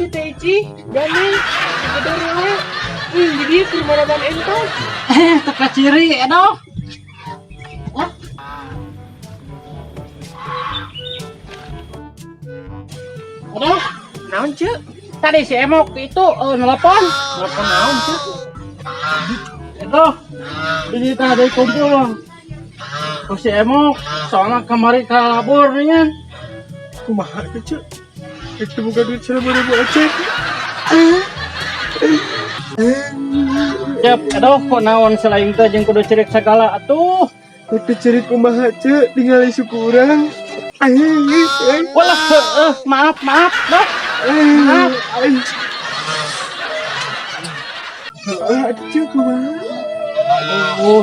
si Teci, gandeng, kedua, jadi permarahan entot. Teka ciri, aduh. Hah? Aduh, Naon cek? tadi si Emok itu nelpon. Nelfon naon cek? Itu, ini tadi kumpul bang. Terus si Emok, soalnya kemarin kabur nih kan. Kumaha tuh cek? Itu bukan duit 1.000 aja. Cep, aduh, kok naon selain itu jeung kudu cerik segala atuh. Kudu cari kumaha cek, tinggal suku orang. Walah, maaf, dah. Maaf. Cek kumaha?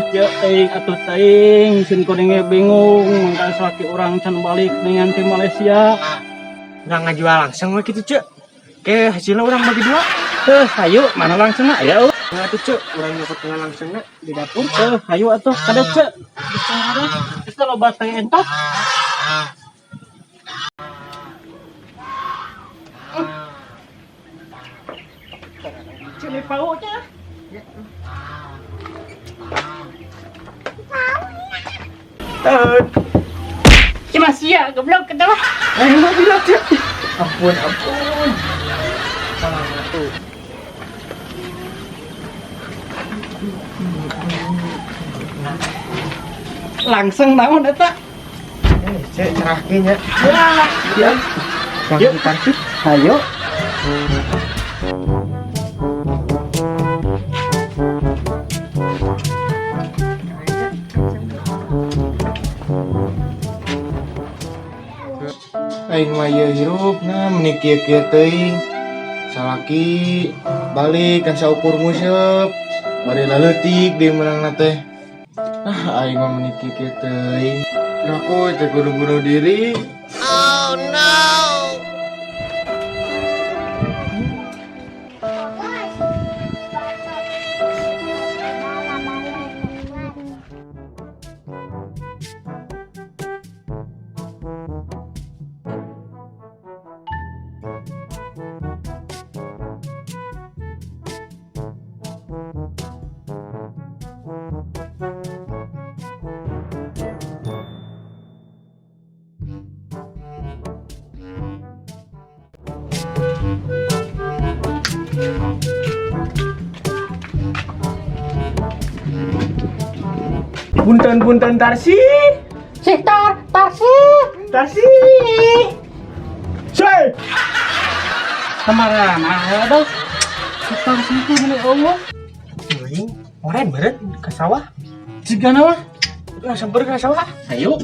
Cek ting atuh ting, sin kuning bingung, mangka salaki urang can balik dengan tim Malaysia. Orang ngajual langsung we gitu cek. Kayak hasilnya orang bagi dua. Ayo, mana langsung ayo. Nah tuh cek, orang dapat tengah langsungnya di dapur. Ayo atuh, kada cek. Kita loba teh entot. Cili paunya. Cuma sia, goblok kenapa? Ayo bilang cek. Ampun. Salah satu. Langsung naon eta? Cek cerahnya. Ya. Yuk cantik. Ayo. Aing mah ieu hirupna meuni kieu-kieu teuing. Salaki balik kan saukur museup. Bari laleutik deui menangna teh. Aing mah meuni kieu-kieu teuing. Aku teh kudu bunuh diri. Punten Tarsi. Sektor Tarsi. Say. Kemarin aduh. Sektor situ meuli eueuh. Teuing, oren beureut ka sawah. Cigana mah. Langsung beureut ka sawah. Ayo.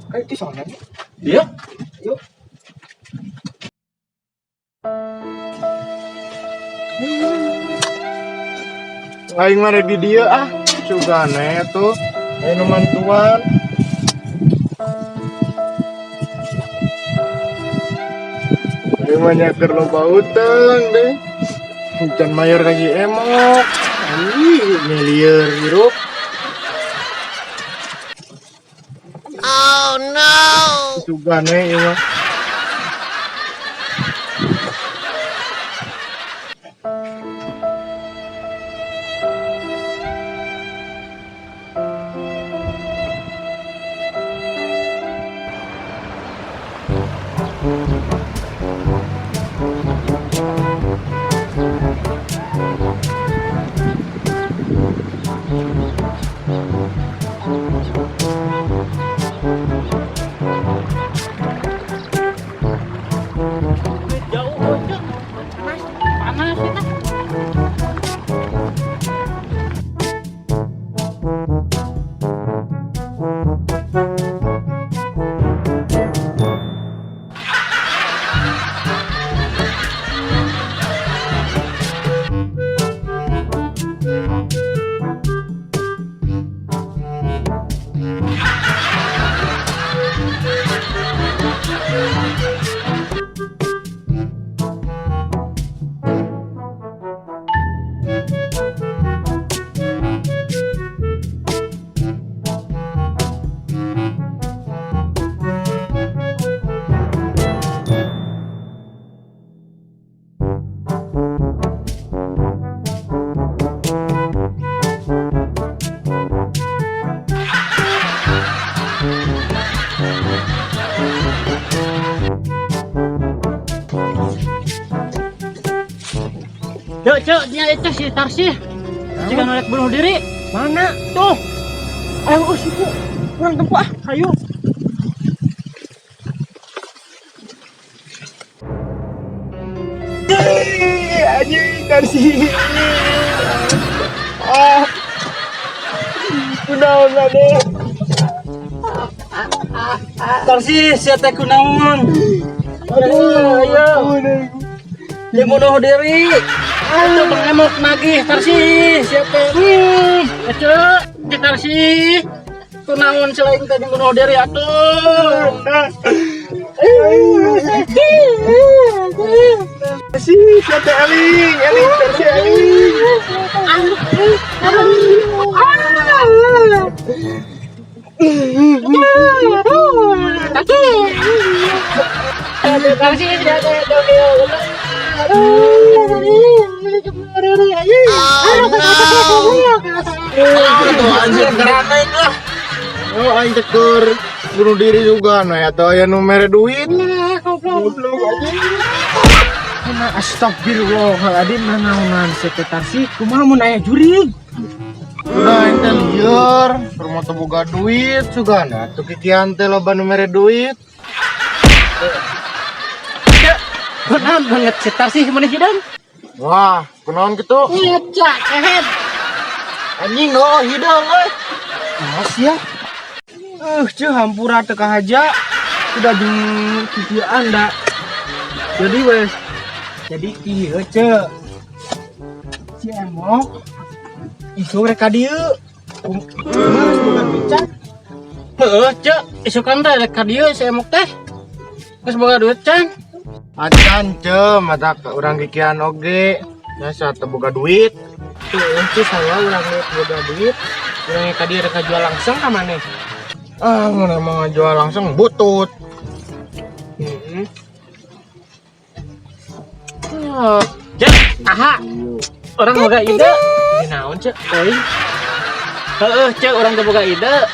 Kayak itu soalnya. Iya. Yuk. Aing mah di dia ah. Sugane tuh. Aing nu mantuan. Aing mah nyaker loba utang deh. Hujan mayor kasih Emok. Miliar hirup. Oh no! Sugane ieu mah. Yuk, Cek, dia itu si Tarsi. Jika nolak bunuh diri. Mana? Tuh. Ayo situ. Kurang tempat. Ayo. Anjing Tarsi. Ah. Kunaon ade? Tarsi, siapa kunaon? Aduh, Ayo. Dia bunuh diri. Itu pengemok nagih Tarsi. Siapa? Cek, si Tarsi. Kunaon selain tadi bunuh diri atuh. Si siapa Eling Tarsi Eling. Tarsi, Anjir gerana itu lah. Oh aing tekur bunuh diri juga nah atau aya nu mere duit. Goblok anjing. Astagfirullahaladzim nanaonan Tarsi kumaha mun aya jurig. Udah ente lieur, rumah teu boga duit sugana tuh kikian teh loba nu mere duit. Kunaon banget si Tarsi mana hidan? Wah, kunaon kitu? Iya, Cak, kehet. Anjing no hidang euy. Mas ya. Ceu hampura teu kahaja. Udah jeung kieu anda. Jadi wes. Jadi ieu ceu. Si Emok isu rek ka dieu. Kumaha bukan bicara. Heeh, Cak, isukan teh rek ka dieu si Emok teh. Geus boga duit can. Acan mata urang kikian oge. Nya teu boga duit. Tuh salah urang rek boga duit. Urang ka dieu rek jual langsung ka maneh. Ah, mun mau jual langsung butut. Cak, aha. Orang boga ide. Dinaon cek? Euy. Heeh, Cak, orang teh boga ide.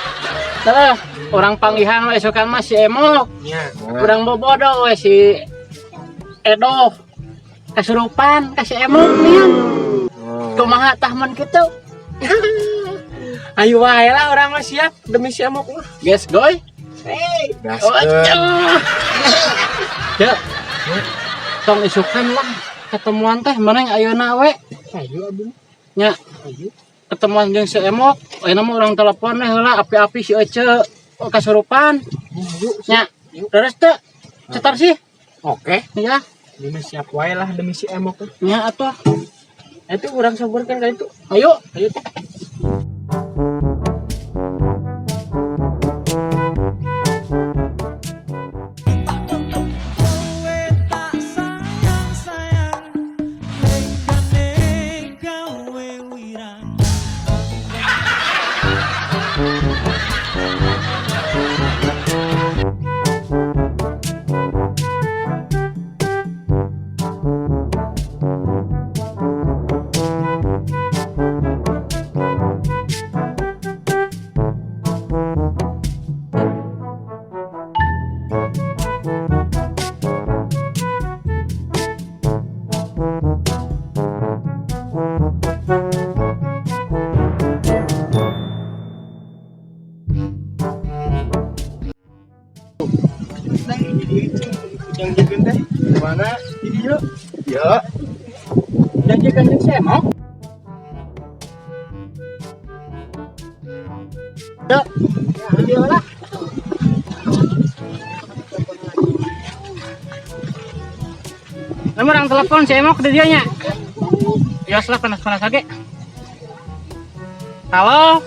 Tah, orang panggihan we isukan mah si Emok. Nya. Urang bobodo we si Edo. Kasurupan ka si Emok nih. Kumaha tah mun kitu? Ayo wae lah orang mah siap demi si Emok mah. Guys, goy. Gaskeun. Cak. Tong isukan lah ketemuan teh meneng ayeuna we. Ayo abdi. Nya. Ketemuan jeung si Emok, ayeuna mah urang telepon we heula api-api si Ece kasurupan. Nya. Terus teh cetar sih. Oke. Ya, Demi siap wae lah demi si Emok. nya atuh. Itu urang sabarkan ka itu. Ayo, ayo teh. Janjikan teh. Mana? Di dieu. Ya, Janjikan jeung si Emok. Cek. Ya, ayo lah. Nomor orang telepon si Emok di dieu nya. Yos lah panas-panas lagi. Halo.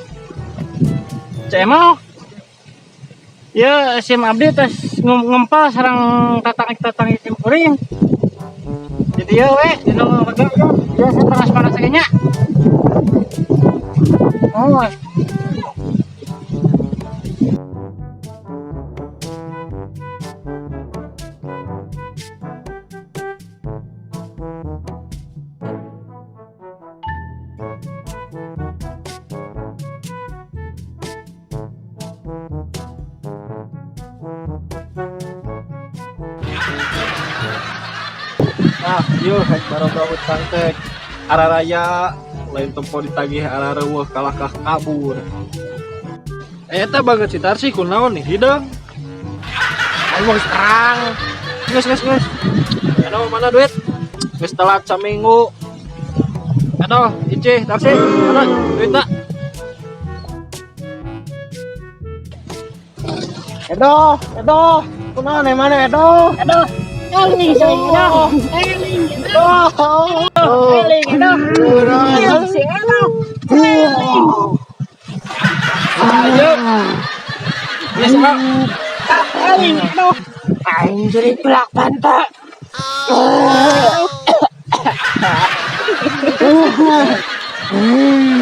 Si Emok. Ya, sim abdi tes ngempal sareng tatang sim kuring. Jadi ya we, dino baga ya saya panas-panas lagi nya. Oh. Nah, yuk baru gabut santet. araraya lain tempo ditagih arareueuh kalahkah kabur. Eta banget si Tarsi kunaon nih hidang. Ayo mau serang. Geus. Aduh mana duit? Geus telat saminggu. Aduh, Ici, Tarsi, mana duitna? Edo, kunaon mana Edo? Eling saya Edo. Eling Edo. Eling si Edo. Ayo. Yes, Mak. Eling Edo. Aing jadi pelak pantai.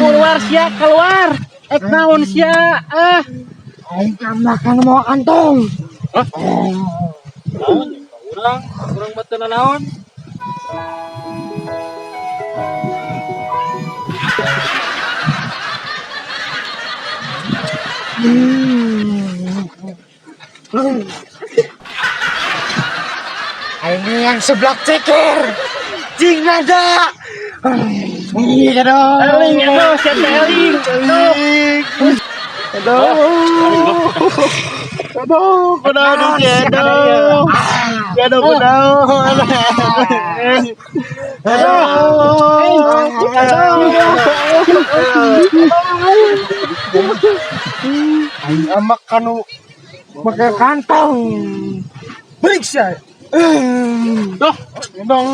Keluar sia keluar. Naon sia Aing makan mau kantong. Kurang betul naon? Ini yang seblak ceker. Jing nada. Iya dong. Eling Edo siapa Eling Edo. Aduh, kunaon Edo. Edo Aing amak kanu pakai kantong. Periksa. Doh, Dong,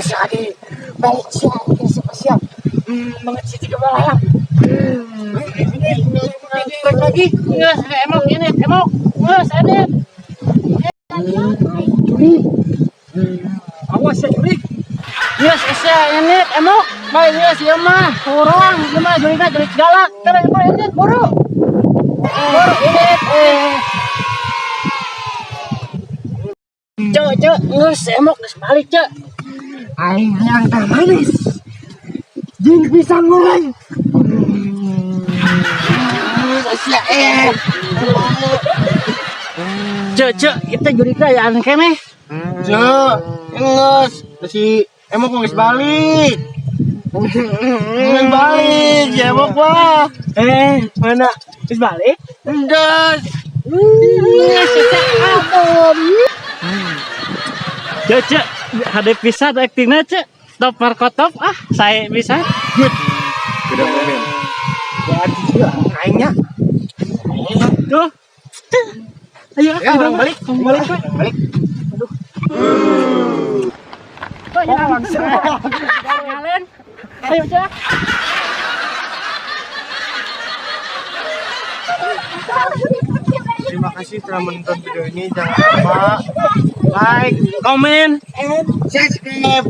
Sadi, balik siap. Banget sih tiga malam. trek lagi. Geus emok ini emok. Geus ini. Awas ya curi. Geus esa ini emok. Bae geus ieu mah urang, ieu mah jurina jurik galak. Tara ini buru. Buru ini Cok, geus emok geus balik, Cok. Aing yang teh manis. Jing pisang goreng. Cok, kita jurika ya anu keneh. Cek, nges. Si emok mau balik. Balik, ya emok wah. Mana? Geus balik? Enggak. Cok, hadap bisa aktingna, Cok. Top markotop saya bisa. Tidak komen. Aingnya. Tuh. Ayo, Ya, orang balik. Balik. Jalan. Ayo, Cok. Terima kasih telah menonton video ini. Jangan lupa like, Komen. subscribe.